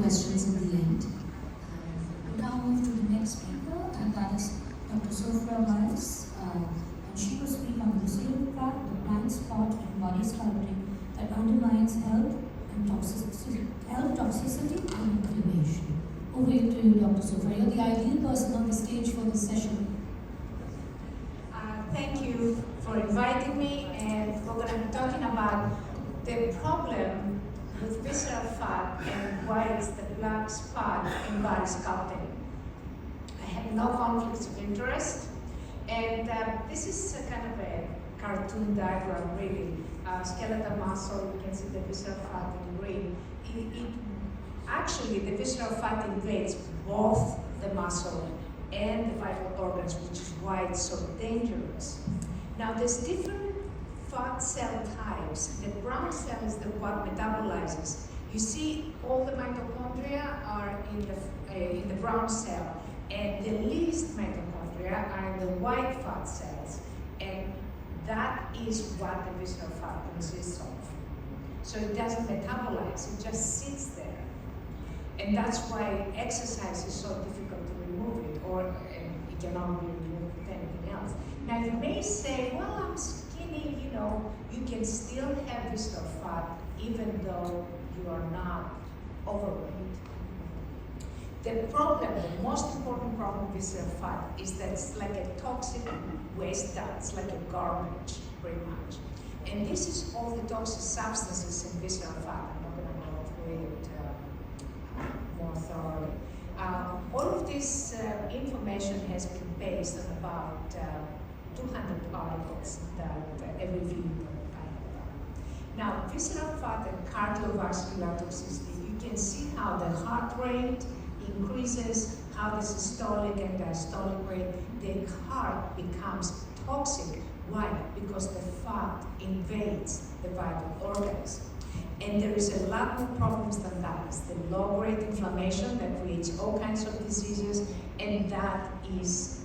questions in the end. We'll now move to the next speaker, and that is Dr. Sofra Ph.D. And she will speak on the zero crack, the blind spot, and body sculpting that undermines health toxicity and inflammation. Over to you, Dr. Sofra. You're the ideal person on the stage for this session. Thank you for inviting me, and we're going to be talking about the problem with visceral fat and why it's the black spot in body sculpting. I have no conflicts of interest, and this is a kind of a cartoon diagram, really. Skeletal muscle, you can see the visceral fat in green. Actually, the visceral fat invades both the muscle and the vital organs, which is why it's so dangerous. Now, there's different fat cell types. The brown cell is the what metabolizes. You see, all the mitochondria are in the brown cell, and the least mitochondria are in the white fat cells, and that is what the visceral fat consists of. So it doesn't metabolize, it just sits there. And that's why exercise is so difficult to remove it, or it cannot be removed with anything else. Now you may say, well, I'm skinny, you know, you can still have visceral fat even though you are not overweight. The problem, the most important problem with visceral fat is that it's like a toxic waste dump. It's like a garbage, pretty much. And this is all the toxic substances in visceral fat. I'm not going to go through it more thoroughly. All of this information has been based on about 200 articles that every review I have done. Now, visceral fat and cardiovascular toxicity, you can see how the heart rate increases, how the systolic and diastolic rate, the heart becomes toxic. Why? Because the fat invades the vital organs. And there is a lot more problems than that. It's the low-grade inflammation that creates all kinds of diseases, and that is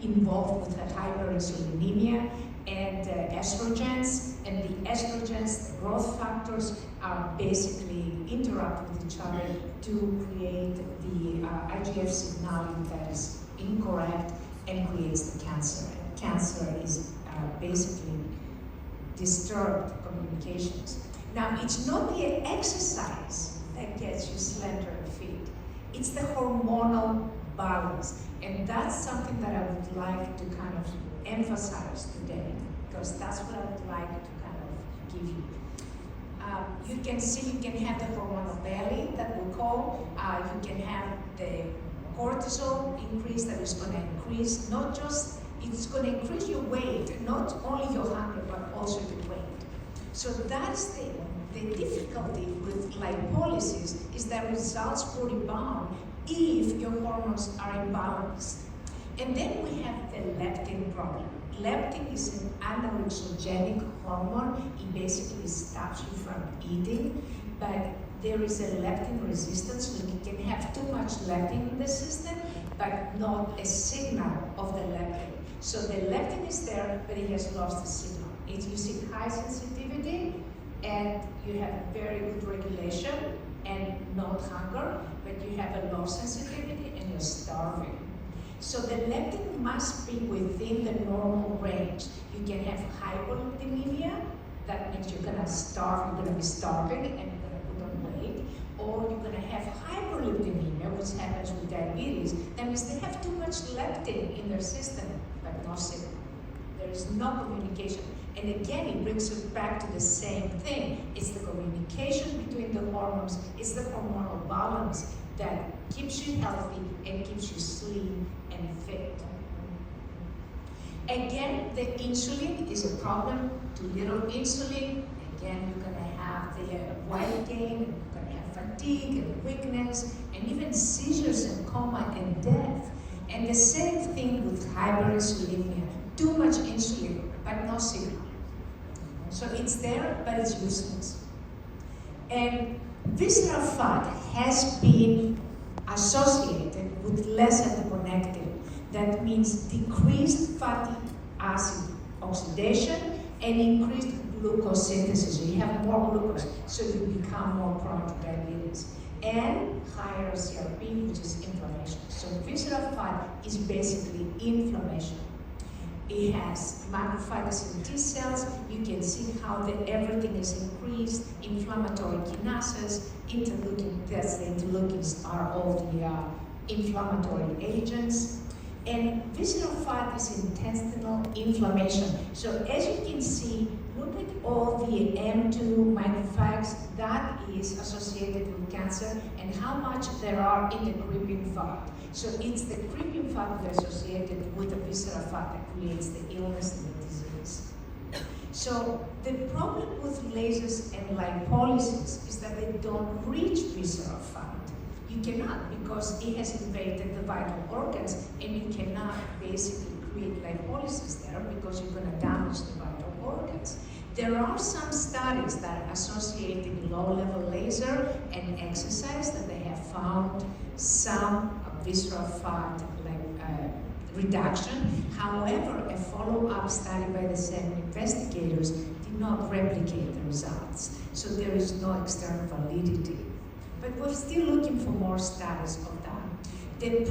involved with a hyperinsulinemia and estrogens. And the estrogens, the growth factors, are basically interact with each other to create the IGF signaling that is incorrect and creates the cancer. And cancer is basically disturbed communications. Now, it's not the exercise that gets you slender and fit. It's the hormonal balance. And that's something that I would like to kind of emphasize today, because that's what I would like to kind of give you. You can see you can have the hormonal belly that we call. You can have the cortisol increase that is going to increase, not just, it's going to increase your weight, not only your hunger, but also your weight. So that's the difficulty with lipolysis is that results for rebound if your hormones are imbalanced. And then we have the leptin problem. Leptin is an anorexogenic hormone. It basically stops you from eating, but there is a leptin resistance, so you can have too much leptin in the system, but not a signal of the leptin. So the leptin is there, but it has lost the signal. It's using high sensitivity, and you have very good regulation and not hunger, but you have a low sensitivity and you're starving. So the leptin must be within the normal range. You can have hypolipidemia, that means you're gonna starve, you're gonna be starving and you're gonna put on weight, or you're gonna have hyperlipidemia, which happens with diabetes. That means they have too much leptin in their system, but no signal. There is no communication. And again, it brings us back to the same thing. It's the communication between the hormones, it's the hormonal balance that keeps you healthy and keeps you slim and fit. Again, the insulin is a problem. Too little insulin, again, you're going to have the weight gain, you're going to have fatigue and weakness, and even seizures and coma and death. And the same thing with hyperinsulinemia. Too much insulin, but no signal. So it's there, but it's useless. And visceral fat has been associated with less adiponectin. That means decreased fatty acid oxidation and increased glucose synthesis. So you have more glucose, so you become more prone to diabetes. and higher CRP, which is inflammation. So visceral fat is basically inflammation. It has macrophages and T cells. You can see how everything is increased. Inflammatory kinases, interleukin, that's the interleukins are all the inflammatory agents. And visceral fat is intestinal inflammation. So as you can see, look at all the M2 macrophages that is associated with cancer and how much there are in the creeping fat. So it's the creeping fat that is associated with the visceral fat that creates the illness and the disease. So the problem with lasers and lipolysis is that they don't reach visceral fat. You cannot, because it has invaded the vital organs, and you cannot basically create lipolysis there because you're going to damage the vital organs. There are some studies that are associated low-level laser and exercise that they have found some visceral fat reduction. However, a follow-up study by the same investigators did not replicate the results. So there is no external validity. But we're still looking for more studies of that. The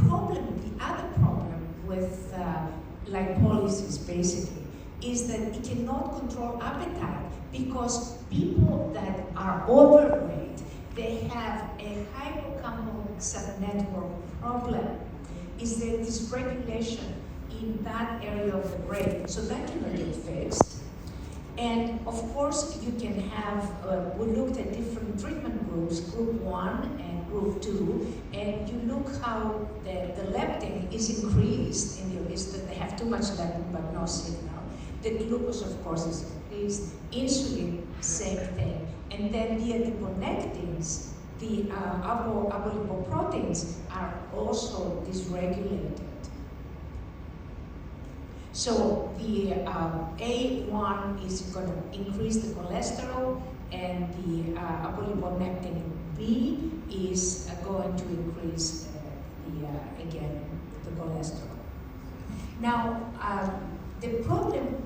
other problem with lipolysis basically is that it cannot control appetite because people that are overweight, they have a hippocampal subnetwork problem. Is there dysregulation in that area of the brain? So that cannot get fixed. And of course, you can have, we looked at different treatment groups, group 1 and group 2, and you look how the leptin is increased in the is that they have too much leptin but no signal. The glucose, of course, is increased. Insulin, same thing. And then the adiponectins, the apolipoproteins are also dysregulated. So the A1 is going to increase the cholesterol, and the apoliponectin B is going to increase again the cholesterol. Now the problem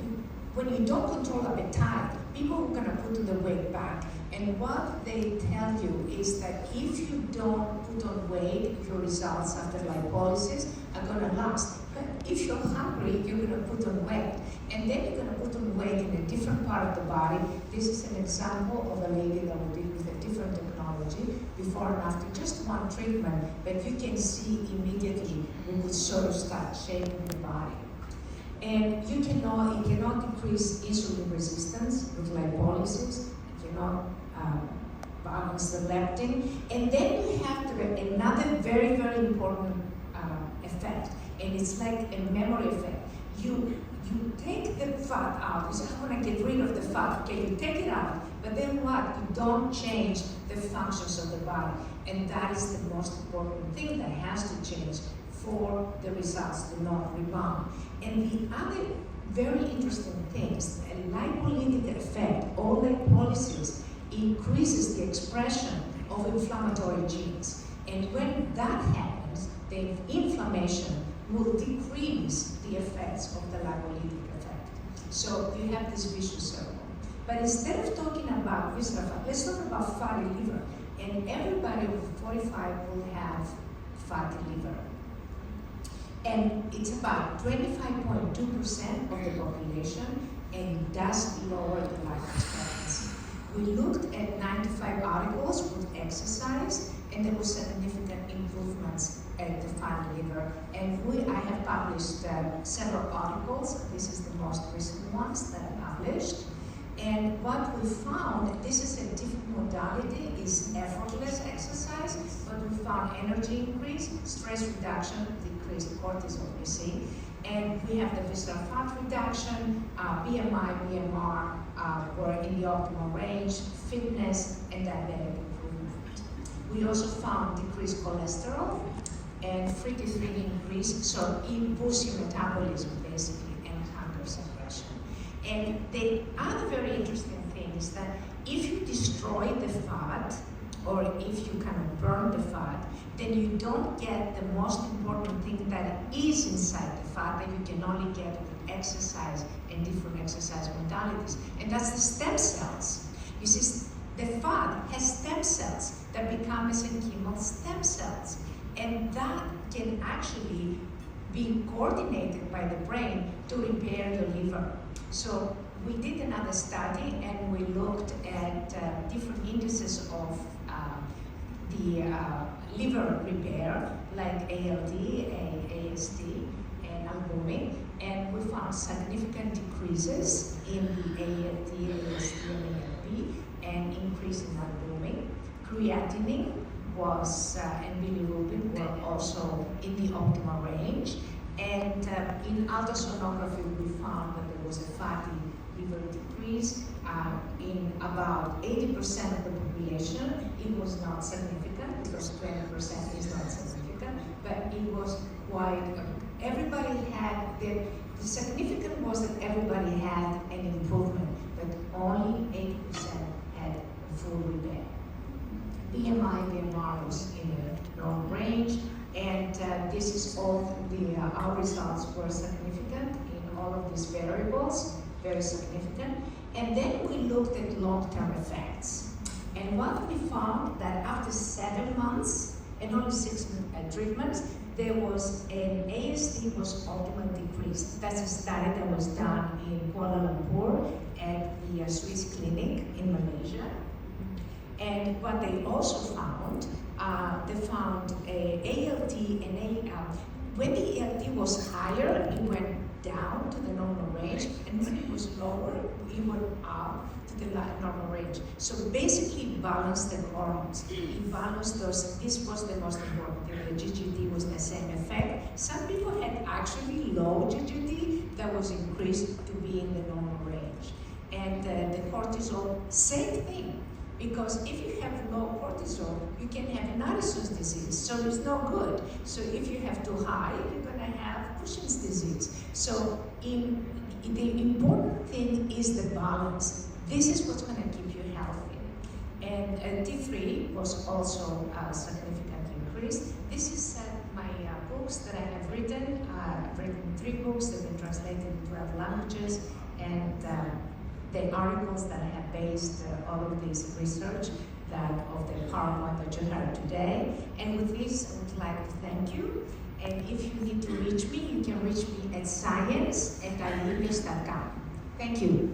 when you don't control appetite, people are going to put the weight back. And what they tell you is that if you don't put on weight, your results after lipolysis are going to last. But if you're hungry, you're going to put on weight. And then you're going to put on weight in a different part of the body. This is an example of a lady that we did with a different technology, before and after, just one treatment. But you can see immediately we would sort of start shaping the body. And you cannot decrease insulin resistance with lipolysis. You cannot balance the leptin. And then you have another very, very important effect, and it's like a memory effect. You take the fat out. You say, I want to get rid of the fat. Okay, you take it out, but then what? You don't change the functions of the body, and that is the most important thing that has to change for the results to not rebound. And the other very interesting thing is a lipolytic effect, or lipolysis, increases the expression of inflammatory genes. And when that happens, the inflammation will decrease the effects of the lipolytic effect. So you have this vicious circle. But instead of talking about visceral fat, let's talk about fatty liver. And everybody over 45 will have fatty liver. And it's about 25.2% of the population, and does lower the life expectancy. We looked at 95 articles with exercise, and there was significant improvements at the fatty liver. And I have published several articles. This is the most recent ones that I published. And what we found, this is a different modality, is effortless exercise, but we found energy increase, stress reduction, decreased cortisol, you see. And we have the visceral fat reduction, BMI, BMR were in the optimal range, fitness, and diabetic improvement. We also found decreased cholesterol and free T3 increase, so it boosts your metabolism basically, and hunger suppression. And the other very interesting thing is that if you destroy the fat, or if you kind of burn the fat, then you don't get the most important thing that is inside the fat that you can only get with exercise and different exercise modalities. And that's the stem cells. You see, the fat has stem cells that become mesenchymal stem cells. And that can actually be coordinated by the brain to repair the liver. So we did another study and we looked at different indices of the liver repair, like ALD, AST, and albumin, and we found significant decreases in the ALD, AST, and ALB, and increase in albumin. Creatinine was, and bilirubin were also in the optimal range, and in ultrasonography we found that there was a fatty liver decrease in about 80% of the population. It was not significant because 20% is not significant, but it was quite, everybody had, the significant was that everybody had an improvement, but only 80% had full repair. BMI, BMR was in a normal range, and this is all our results were significant in all of these variables, very significant. And then we looked at long-term effects. And what we found that after 7 months and only 6 treatments, there was an AST was optimally decreased. That's a study that was done in Kuala Lumpur at the Swiss clinic in Malaysia. And what they also found, they found ALT and when the ALT was higher, it went down to the normal range, and when it was lower, it went up to the normal range. So basically it balanced the hormones. It balanced those, this was the most important thing. The GGT was the same effect. Some people had actually low GGT that was increased to be in the normal range. And the cortisol, same thing. Because if you have low cortisol, you can have Addison's disease, so it's no good. So if you have too high, you're going to have Cushing's disease. So the important thing is the balance. This is what's going to keep you healthy. And T3 was also significantly increased. This is my books that I have written. I've written 3 books that have been translated in 12 languages, and the articles that I have based all of this research of the PowerPoint that you heard today. And with this, I would like to thank you. And if you need to reach me, you can reach me at science@iellios.com. Thank you.